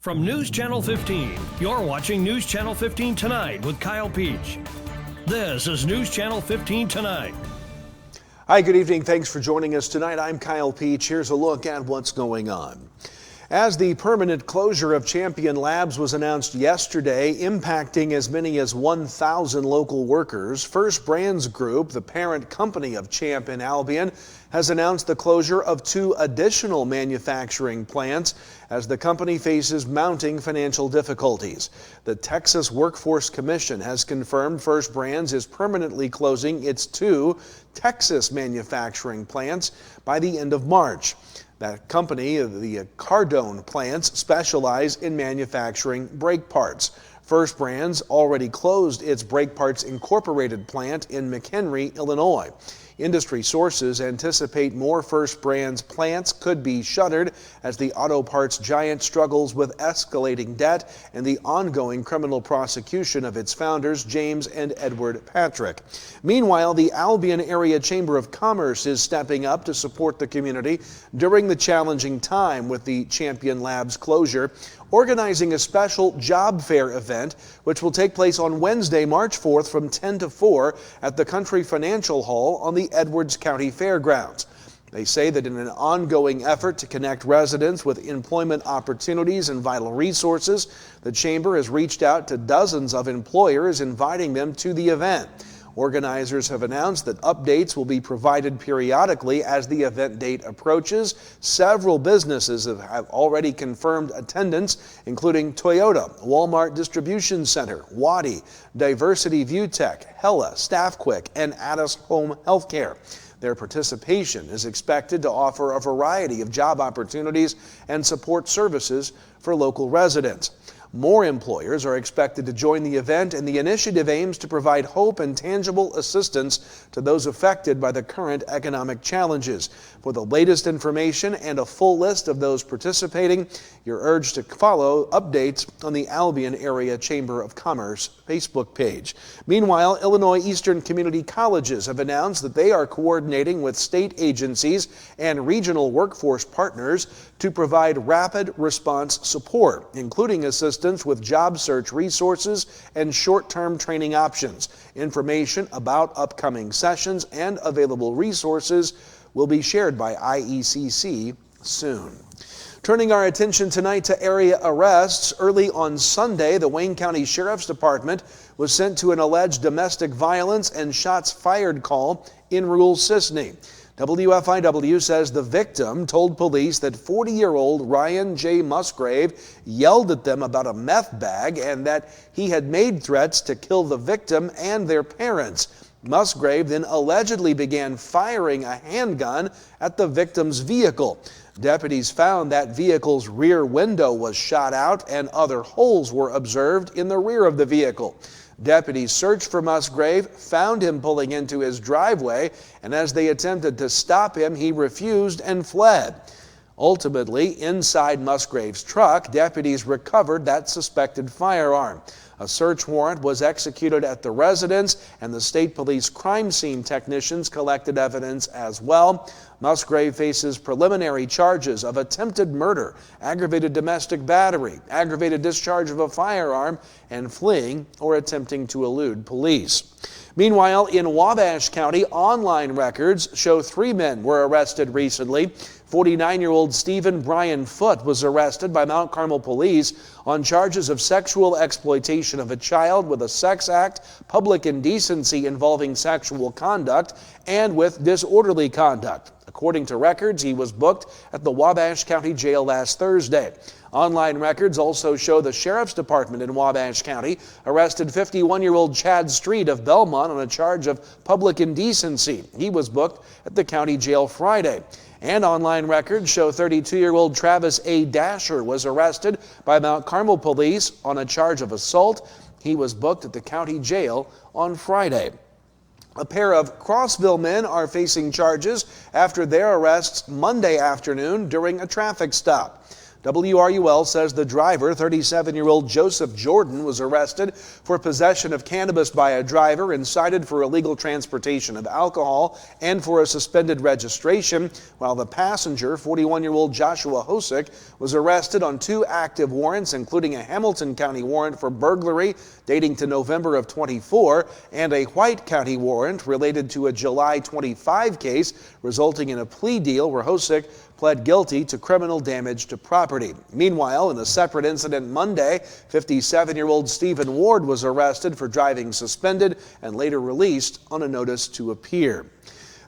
From News Channel 15, you're watching News Channel 15 Tonight with Kyle Peach. This is News Channel 15 Tonight. Hi, good evening. Thanks for joining us tonight. I'm Kyle Peach. Here's a look at what's going on. As the permanent closure of Champion Labs was announced yesterday, impacting as many as 1,000 local workers, First Brands Group, the parent company of Champion Albion, has announced the closure of 2 additional manufacturing plants as the company faces mounting financial difficulties. The Texas Workforce Commission has confirmed First Brands is permanently closing its 2 Texas manufacturing plants by the end of March. That company, the Cardone plants, specialize in manufacturing brake parts. First Brands already closed its Brake Parts Incorporated plant in McHenry, Illinois. Industry sources anticipate more First Brands plants could be shuttered as the auto parts giant struggles with escalating debt and the ongoing criminal prosecution of its founders, James and Edward Patrick. Meanwhile, the Albion Area Chamber of Commerce is stepping up to support the community during the challenging time with the Champion Labs closure, organizing a special job fair event which will take place on Wednesday, March 4th from 10 to 4 at the Country Financial Hall on the Edwards County Fairgrounds. They say that in an ongoing effort to connect residents with employment opportunities and vital resources, the Chamber has reached out to dozens of employers inviting them to the event. Organizers have announced that updates will be provided periodically as the event date approaches. Several businesses have already confirmed attendance, including Toyota, Walmart Distribution Center, Waddy, Diversity View Tech, Hella, StaffQuick, and Addis Home Healthcare. Their participation is expected to offer a variety of job opportunities and support services for local residents. More employers are expected to join the event, and the initiative aims to provide hope and tangible assistance to those affected by the current economic challenges. For the latest information and a full list of those participating, you're urged to follow updates on the Albion Area Chamber of Commerce Facebook page. Meanwhile, Illinois Eastern Community Colleges have announced that they are coordinating with state agencies and regional workforce partners to provide rapid response support, including assistance with job search resources and short-term training options. Information about upcoming sessions and available resources will be shared by IECC soon. Turning our attention tonight to area arrests. Early on Sunday, the Wayne County Sheriff's Department was sent to an alleged domestic violence and shots fired call in rural Sisney. WFIW says the victim told police that 40-year-old Ryan J. Musgrave yelled at them about a meth bag and that he had made threats to kill the victim and their parents. Musgrave then allegedly began firing a handgun at the victim's vehicle. Deputies found that vehicle's rear window was shot out and other holes were observed in the rear of the vehicle. Deputies searched for Musgrave, found him pulling into his driveway, and as they attempted to stop him, he refused and fled. Ultimately, inside Musgrave's truck, deputies recovered that suspected firearm. A search warrant was executed at the residence, and the state police crime scene technicians collected evidence as well. Musgrave faces preliminary charges of attempted murder, aggravated domestic battery, aggravated discharge of a firearm, and fleeing or attempting to elude police. Meanwhile, in Wabash County, online records show 3 men were arrested recently. 49-year-old Stephen Brian Foote was arrested by Mount Carmel police on charges of sexual exploitation of a child with a sex act, public indecency involving sexual conduct, and with disorderly conduct. According to records, he was booked at the Wabash County Jail last Thursday. Online records also show the Sheriff's Department in Wabash County arrested 51-year-old Chad Street of Belmont on a charge of public indecency. He was booked at the county jail Friday. And online records show 32-year-old Travis A. Dasher was arrested by Mount Carmel police on a charge of assault. He was booked at the county jail on Friday. A pair of Crossville men are facing charges after their arrests Monday afternoon during a traffic stop. WRUL says the driver, 37-year-old Joseph Jordan, was arrested for possession of cannabis by a driver and cited for illegal transportation of alcohol and for a suspended registration, while the passenger, 41-year-old Joshua Hosick, was arrested on 2 active warrants, including a Hamilton County warrant for burglary dating to November of 24 and a White County warrant related to a July 25 case, resulting in a plea deal where Hosick pled guilty to criminal damage to property. Meanwhile, in a separate incident Monday, 57-year-old Stephen Ward was arrested for driving suspended and later released on a notice to appear.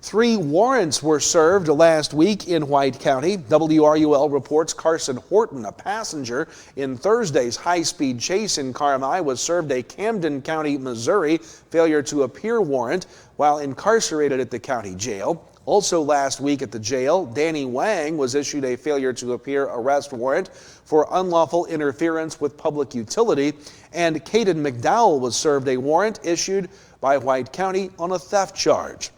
3 warrants were served last week in White County. WRUL reports Carson Horton, a passenger in Thursday's high-speed chase in Carmi, was served a Camden County, Missouri failure to appear warrant while incarcerated at the county jail. Also last week at the jail, Danny Wang was issued a failure to appear arrest warrant for unlawful interference with public utility, and Caden McDowell was served a warrant issued by White County on a theft charge.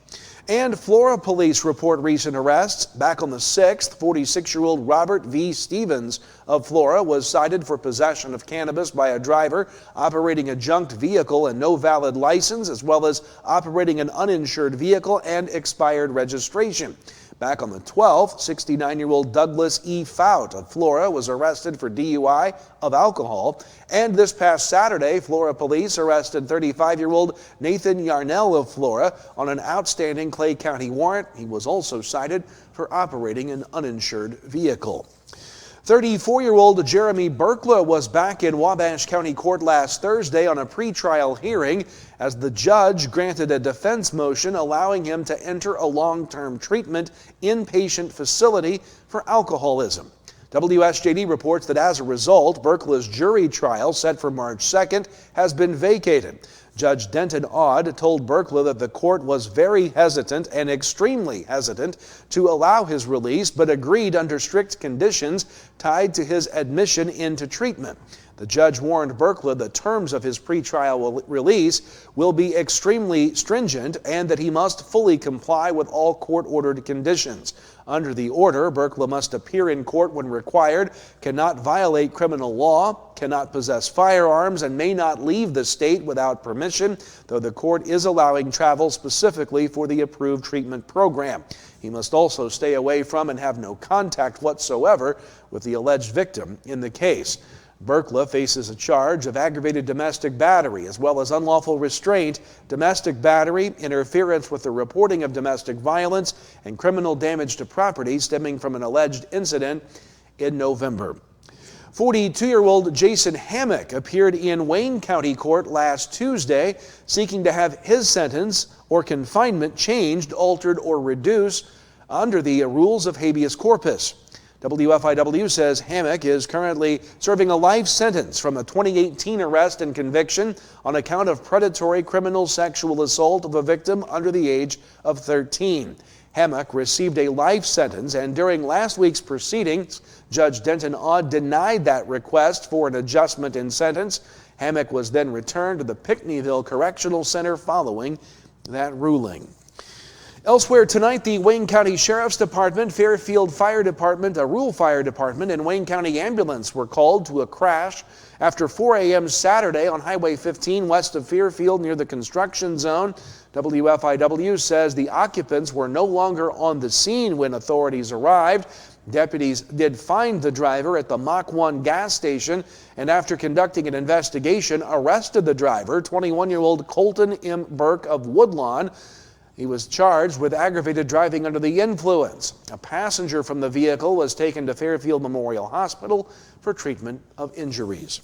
And Flora police report recent arrests. Back on the 6th, 46-year-old Robert V. Stevens of Flora was cited for possession of cannabis by a driver operating a junked vehicle and no valid license, as well as operating an uninsured vehicle and expired registration. Back on the 12th, 69-year-old Douglas E. Fout of Flora was arrested for DUI of alcohol. And this past Saturday, Flora police arrested 35-year-old Nathan Yarnell of Flora on an outstanding Clay County warrant. He was also cited for operating an uninsured vehicle. 34-year-old Jeremy Berkla was back in Wabash County Court last Thursday on a pretrial hearing as the judge granted a defense motion allowing him to enter a long-term treatment inpatient facility for alcoholism. WSJD reports that as a result, Berkla's jury trial, set for March 2nd, has been vacated. Judge Denton Odd told Berkla that the court was very hesitant and extremely hesitant to allow his release, but agreed under strict conditions tied to his admission into treatment. The judge warned Berkla the terms of his pretrial release will be extremely stringent and that he must fully comply with all court-ordered conditions. Under the order, Berkla must appear in court when required, cannot violate criminal law, cannot possess firearms, and may not leave the state without permission, though the court is allowing travel specifically for the approved treatment program. He must also stay away from and have no contact whatsoever with the alleged victim in the case. Berkla faces a charge of aggravated domestic battery, as well as unlawful restraint, domestic battery, interference with the reporting of domestic violence, and criminal damage to property stemming from an alleged incident in November. 42-year-old Jason Hammock appeared in Wayne County Court last Tuesday, seeking to have his sentence or confinement changed, altered, or reduced under the rules of habeas corpus. WFIW says Hammock is currently serving a life sentence from a 2018 arrest and conviction on account of predatory criminal sexual assault of a victim under the age of 13. Hammock received a life sentence, and during last week's proceedings, Judge Denton Odd denied that request for an adjustment in sentence. Hammock was then returned to the Pinckneyville Correctional Center following that ruling. Elsewhere tonight, the Wayne County Sheriff's Department, Fairfield Fire Department, a rural fire department, and Wayne County Ambulance were called to a crash after 4 a.m. Saturday on Highway 15 west of Fairfield near the construction zone. WFIW says the occupants were no longer on the scene when authorities arrived. Deputies did find the driver at the Mach 1 gas station and after conducting an investigation arrested the driver, 21-year-old Colton M. Burke of Woodlawn. He was charged with aggravated driving under the influence. A passenger from the vehicle was taken to Fairfield Memorial Hospital for treatment of injuries.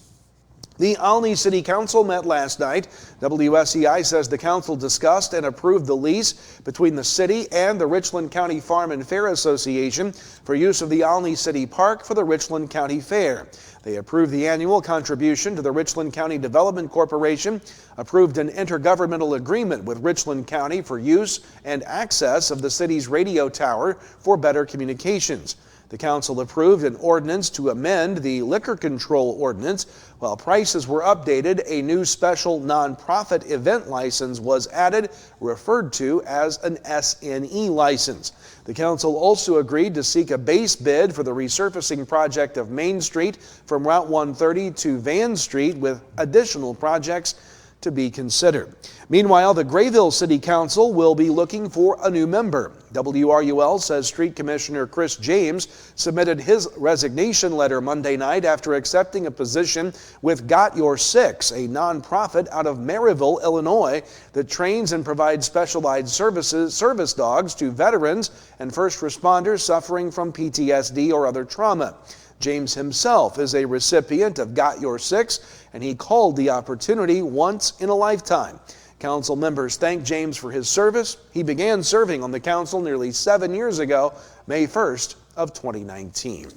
The Alny City Council met last night. WSEI says the council discussed and approved the lease between the city and the Richland County Farm and Fair Association for use of the Alny City Park for the Richland County Fair. They approved the annual contribution to the Richland County Development Corporation, approved an intergovernmental agreement with Richland County for use and access of the city's radio tower for better communications. The council approved an ordinance to amend the liquor control ordinance. While prices were updated, a new special nonprofit event license was added, referred to as an SNE license. The council also agreed to seek a base bid for the resurfacing project of Main Street from Route 130 to Van Street, with additional projects to be considered. Meanwhile, the Grayville City Council will be looking for a new member. WRUL says Street Commissioner Chris James submitted his resignation letter Monday night after accepting a position with Got Your Six, a nonprofit out of Maryville, Illinois, that trains and provides specialized service dogs to veterans and first responders suffering from PTSD or other trauma. James himself is a recipient of Got Your Six, and he called the opportunity once in a lifetime. Council members thanked James for his service. He began serving on the council nearly 7 years ago, May 1st of 2019.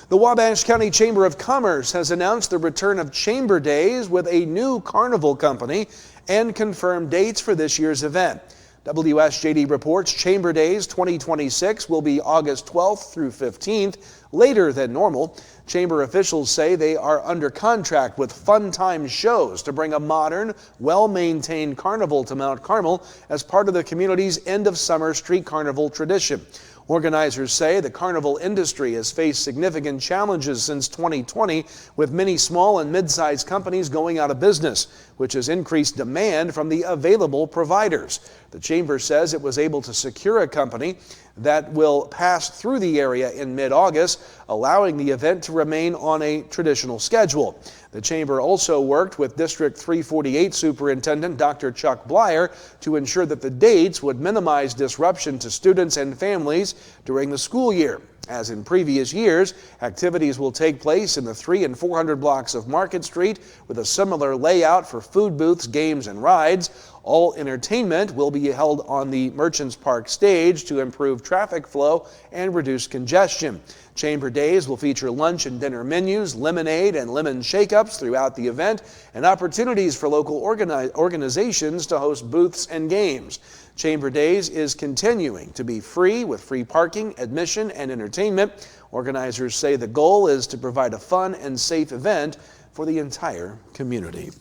The Wabash County Chamber of Commerce has announced the return of Chamber Days with a new carnival company and confirmed dates for this year's event. WSJD reports Chamber Days 2026 will be August 12th through 15th, later than normal. Chamber officials say they are under contract with Fun Time Shows to bring a modern, well-maintained carnival to Mount Carmel as part of the community's end-of-summer street carnival tradition. Organizers say the carnival industry has faced significant challenges since 2020, with many small and mid-sized companies going out of business, which has increased demand from the available providers. The chamber says it was able to secure a company that will pass through the area in mid-August, allowing the event to remain on a traditional schedule. The chamber also worked with District 348 Superintendent Dr. Chuck Blyer to ensure that the dates would minimize disruption to students and families during the school year. As in previous years, activities will take place in the 300 and 400 blocks of Market Street with a similar layout for food booths, games, and rides. All entertainment will be held on the Merchants Park stage to improve traffic flow and reduce congestion. Chamber Days will feature lunch and dinner menus, lemonade and lemon shake-ups throughout the event, and opportunities for local organizations to host booths and games. Chamber Days is continuing to be free with free parking, admission, and entertainment. Organizers say the goal is to provide a fun and safe event for the entire community.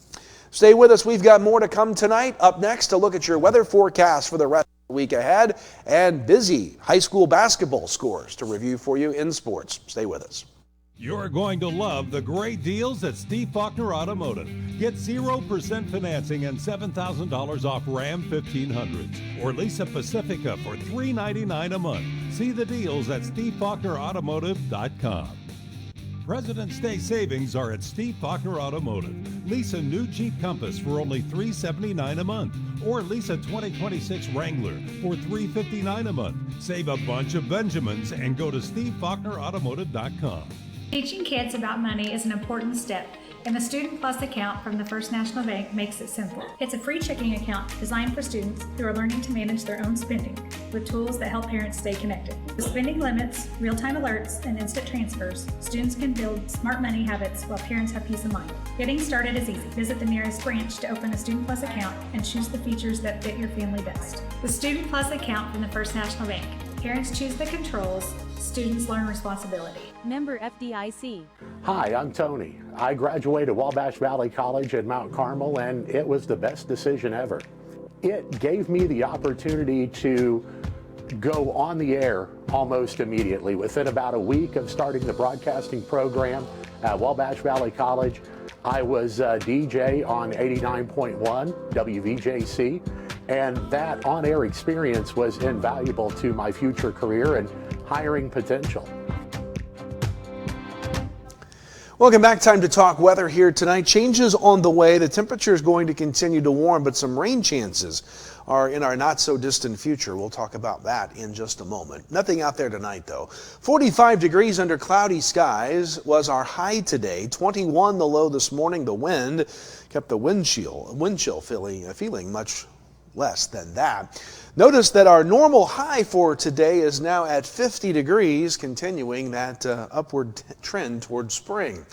Stay with us. We've got more to come tonight. Up next, a look at your weather forecast for the rest of the week ahead and busy high school basketball scores to review for you in sports. Stay with us. You're going to love the great deals at Steve Faulkner Automotive. Get 0% financing and $7,000 off Ram 1500s or lease a Pacifica for $399 a month. See the deals at SteveFaulknerAutomotive.com. President's Day savings are at Steve Faulkner Automotive. Lease a new Jeep Compass for only $379 a month, or lease a 2026 Wrangler for $359 a month. Save a bunch of Benjamins and go to SteveFaulknerAutomotive.com. Teaching kids about money is an important step, and the Student Plus account from the First National Bank makes it simple. It's a free checking account designed for students who are learning to manage their own spending with tools that help parents stay connected. With spending limits, real-time alerts, and instant transfers, students can build smart money habits while parents have peace of mind. Getting started is easy. Visit the nearest branch to open a Student Plus account and choose the features that fit your family best. The Student Plus account from the First National Bank. Parents choose the controls, students learn responsibility. Member FDIC. Hi, I'm Tony. I graduated Wabash Valley College in Mount Carmel, and it was the best decision ever. It gave me the opportunity to go on the air almost immediately. Within about a week of starting the broadcasting program at Wabash Valley College, I was a DJ on 89.1 WVJC, and that on-air experience was invaluable to my future career and hiring potential. Welcome back. Time to talk weather here tonight. Changes on the way. The temperature is going to continue to warm, but some rain chances are in our not so distant future. We'll talk about that in just a moment. Nothing out there tonight though. 45 degrees under cloudy skies was our high today. 21 the low this morning. The wind kept the wind chill feeling much less than that. Notice that our normal high for today is now at 50 degrees, continuing that upward trend towards spring.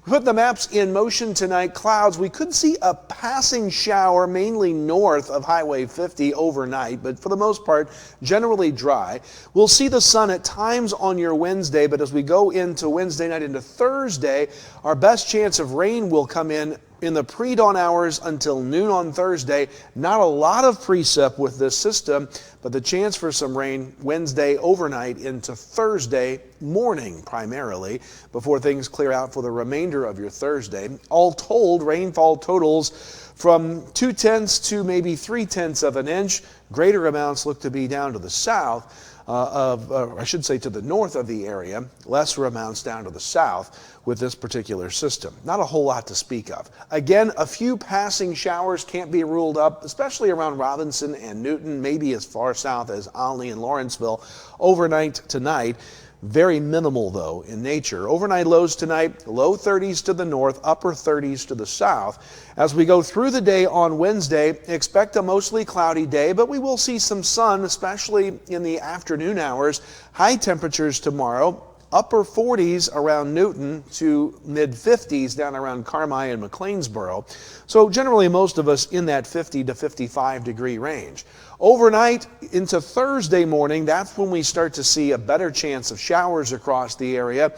We put the maps in motion tonight. Clouds. We could see a passing shower mainly north of Highway 50 overnight, but for the most part, generally dry. We'll see the sun at times on your Wednesday, but as we go into Wednesday night into Thursday, our best chance of rain will come in the pre-dawn hours until noon on Thursday. Not a lot of precip with this system, but the chance for some rain Wednesday overnight into Thursday morning primarily before things clear out for the remainder of your Thursday. All told, rainfall totals from 2/10 to maybe 3/10 of an inch. Greater amounts look to be down to the south. To the north of the area, lesser amounts down to the south with this particular system. Not a whole lot to speak of. Again, a few passing showers can't be ruled up, especially around Robinson and Newton, maybe as far south as Olney and Lawrenceville overnight tonight. Very minimal, though, in nature. Overnight lows tonight, low 30s to the north, upper 30s to the south. As we go through the day on Wednesday, expect a mostly cloudy day, but we will see some sun, especially in the afternoon hours. High temperatures tomorrow, upper 40s around Newton to mid-50s down around Carmi and McLeansboro. So generally most of us in that 50 to 55 degree range. Overnight into Thursday morning, that's when we start to see a better chance of showers across the area.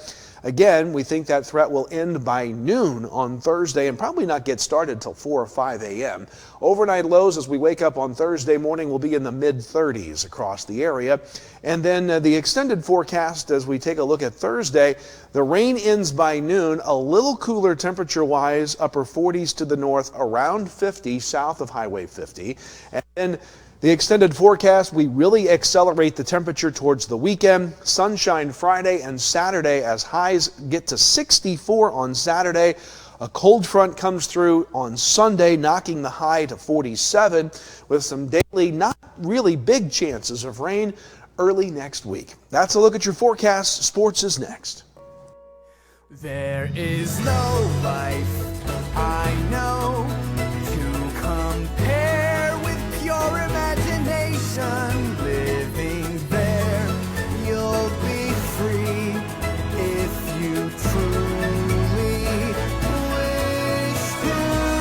Again, we think that threat will end by noon on Thursday and probably not get started till 4 or 5 a.m. Overnight lows as we wake up on Thursday morning will be in the mid-30s across the area. And then the extended forecast as we take a look at Thursday, the rain ends by noon, a little cooler temperature-wise, upper 40s to the north, around 50 south of Highway 50. And then the extended forecast, we really accelerate the temperature towards the weekend. Sunshine Friday and Saturday as highs get to 64 on Saturday. A cold front comes through on Sunday, knocking the high to 47 with some daily, not really big chances of rain early next week. That's a look at your forecast. Sports is next. There is no life I know to compare with pure imagination. Living there, you'll be free if you truly wish to be.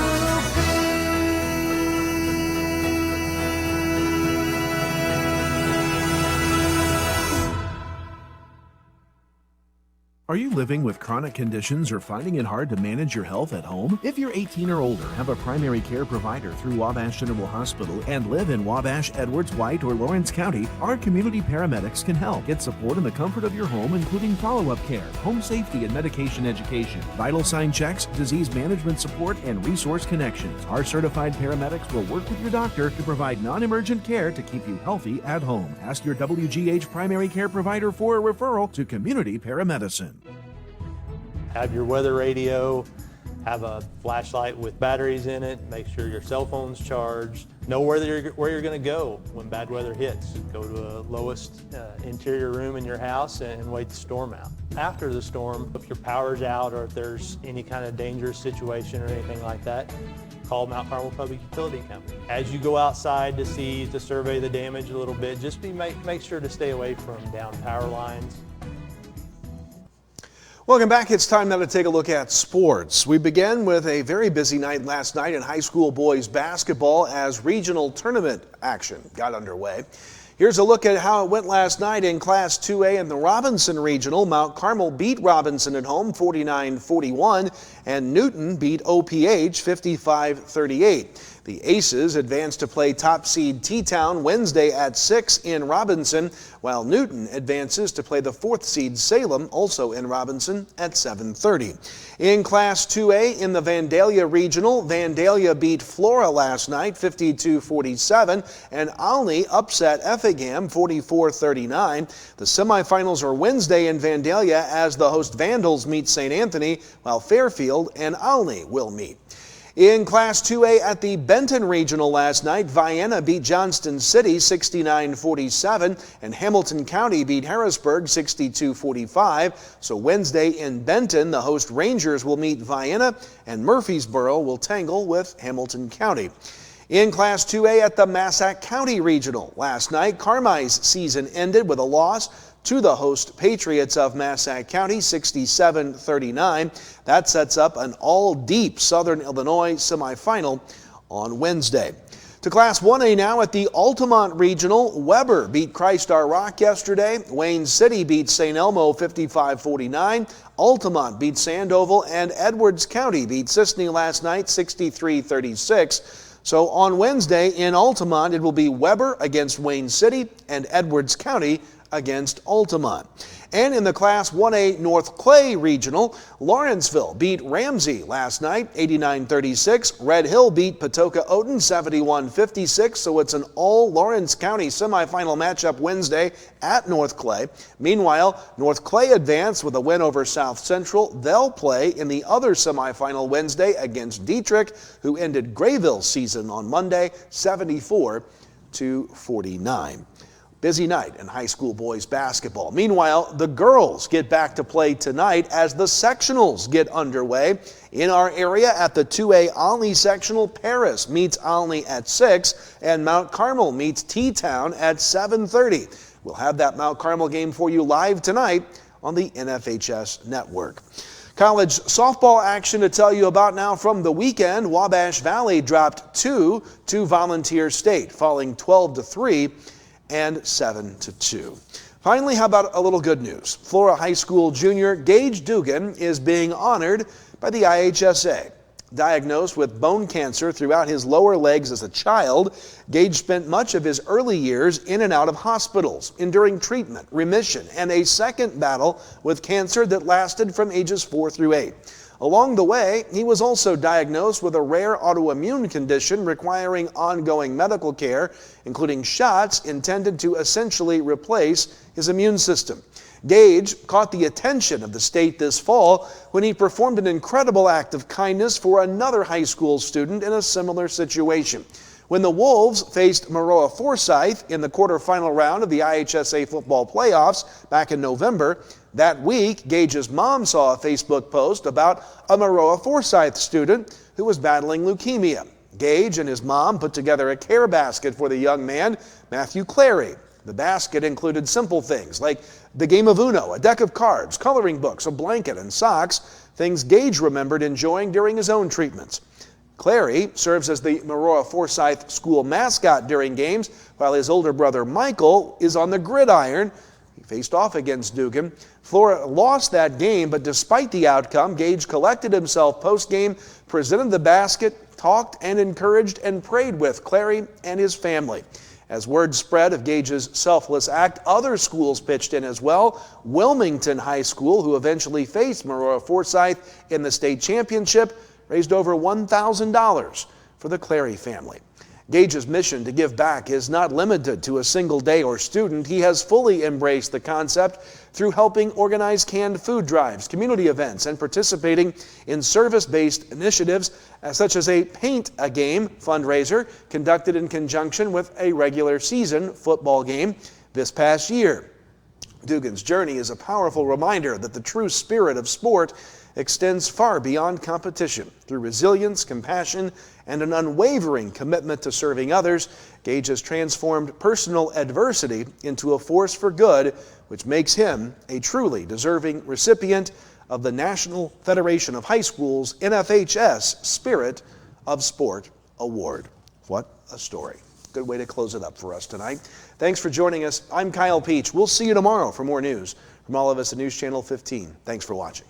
Are you living with chronic conditions or finding it hard to manage your health at home? If you're 18 or older, have a primary care provider through Wabash General Hospital, and live in Wabash, Edwards, White, or Lawrence County, our community paramedics can help. Get support in the comfort of your home, including follow-up care, home safety and medication education, vital sign checks, disease management support, and resource connections. Our certified paramedics will work with your doctor to provide non-emergent care to keep you healthy at home. Ask your WGH primary care provider for a referral to community paramedicine. Have your weather radio, have a flashlight with batteries in it, make sure your cell phone's charged, know where you're going to go when bad weather hits. Go to the lowest interior room in your house and wait the storm out. After the storm, if your power's out or if there's any kind of dangerous situation or anything like that, call Mount Carmel Public Utility Company. As you go outside to survey the damage a little bit, just make sure to stay away from down power lines. Welcome back. It's time now to take a look at sports. We began with a very busy night last night in high school boys basketball as regional tournament action got underway. Here's a look at how it went last night in Class 2A in the Robinson Regional. Mount Carmel beat Robinson at home 49-41, and Newton beat OPH 55-38. The Aces advanced to play top seed T-Town Wednesday at 6 in Robinson, while Newton advances to play the 4th seed Salem, also in Robinson, at 7:30. In Class 2A in the Vandalia Regional, Vandalia beat Flora last night 52-47, and Olney upset Effingham 44-39. The semifinals are Wednesday in Vandalia as the host Vandals meet St. Anthony, while Fairfield and Olney will meet. In Class 2A at the Benton Regional last night, Vienna beat Johnston City 69-47, and Hamilton County beat Harrisburg 62-45. So Wednesday in Benton, the host Rangers will meet Vienna, and Murfreesboro will tangle with Hamilton County. In Class 2A at the Massac County Regional last night, Carmi's season ended with a loss to the host Patriots of Massac County, 67-39. That sets up an all-deep Southern Illinois semifinal on Wednesday. To Class 1A now at the Altamont Regional. Weber beat Christ Our Rock yesterday. Wayne City beat St. Elmo 55-49. Altamont beat Sandoval, and Edwards County beat Sisney last night 63-36. So on Wednesday in Altamont, it will be Weber against Wayne City and Edwards County against Altamont. And in the Class 1A North Clay Regional, Lawrenceville beat Ramsey last night 89-36. Red Hill beat Patoka Oden 71-56. So it's an all Lawrence County semifinal matchup Wednesday at North Clay. Meanwhile, North Clay advanced with a win over South Central. They'll play in the other semifinal Wednesday against Dietrich, who ended Grayville's season on Monday 74-49. Busy night in high school boys basketball. Meanwhile, the girls get back to play tonight as the sectionals get underway. In our area at the 2A Olney sectional, Paris meets Olney at 6 and Mount Carmel meets T-Town at 7:30. We'll have that Mount Carmel game for you live tonight on the NFHS network. College softball action to tell you about now from the weekend. Wabash Valley dropped 2 to Volunteer State, falling 12-3. and 7-2. Finally, how about a little good news? Flora High School junior Gage Dugan is being honored by the IHSA. Diagnosed with bone cancer throughout his lower legs as a child, Gage spent much of his early years in and out of hospitals, enduring treatment, remission, and a second battle with cancer that lasted from ages 4 through 8. Along the way, he was also diagnosed with a rare autoimmune condition requiring ongoing medical care, including shots intended to essentially replace his immune system. Gage caught the attention of the state this fall when he performed an incredible act of kindness for another high school student in a similar situation. When the Wolves faced Maroa Forsyth in the quarterfinal round of the IHSA football playoffs back in November, that week, Gage's mom saw a Facebook post about a Maroa Forsyth student who was battling leukemia. Gage and his mom put together a care basket for the young man, Matthew Clary. The basket included simple things like the game of Uno, a deck of cards, coloring books, a blanket, and socks, things Gage remembered enjoying during his own treatments. Clary serves as the Maroa Forsyth school mascot during games, while his older brother Michael is on the gridiron. He faced off against Dugan. Flora lost that game, but despite the outcome, Gage collected himself post-game, presented the basket, talked and encouraged and prayed with Clary and his family. As word spread of Gage's selfless act, other schools pitched in as well. Wilmington High School, who eventually faced Maroa Forsyth in the state championship, raised over $1,000 for the Clary family. Gage's mission to give back is not limited to a single day or student. He has fully embraced the concept through helping organize canned food drives, community events, and participating in service-based initiatives such as a Paint a Game fundraiser conducted in conjunction with a regular season football game this past year. Dugan's journey is a powerful reminder that the true spirit of sport extends far beyond competition. Through resilience, compassion, and an unwavering commitment to serving others, Gage has transformed personal adversity into a force for good, which makes him a truly deserving recipient of the National Federation of High Schools NFHS Spirit of Sport Award. What a story. Good way to close it up for us tonight. Thanks for joining us. I'm Kyle Peach. We'll see you tomorrow for more news. From all of us at News Channel 15, thanks for watching.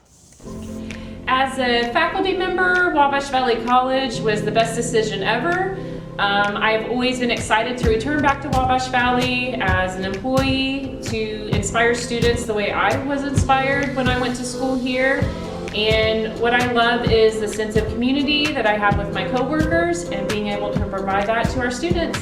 As a faculty member, Wabash Valley College was the best decision ever. I've always been excited to return back to Wabash Valley as an employee to inspire students the way I was inspired when I went to school here. And what I love is the sense of community that I have with my coworkers and being able to provide that to our students.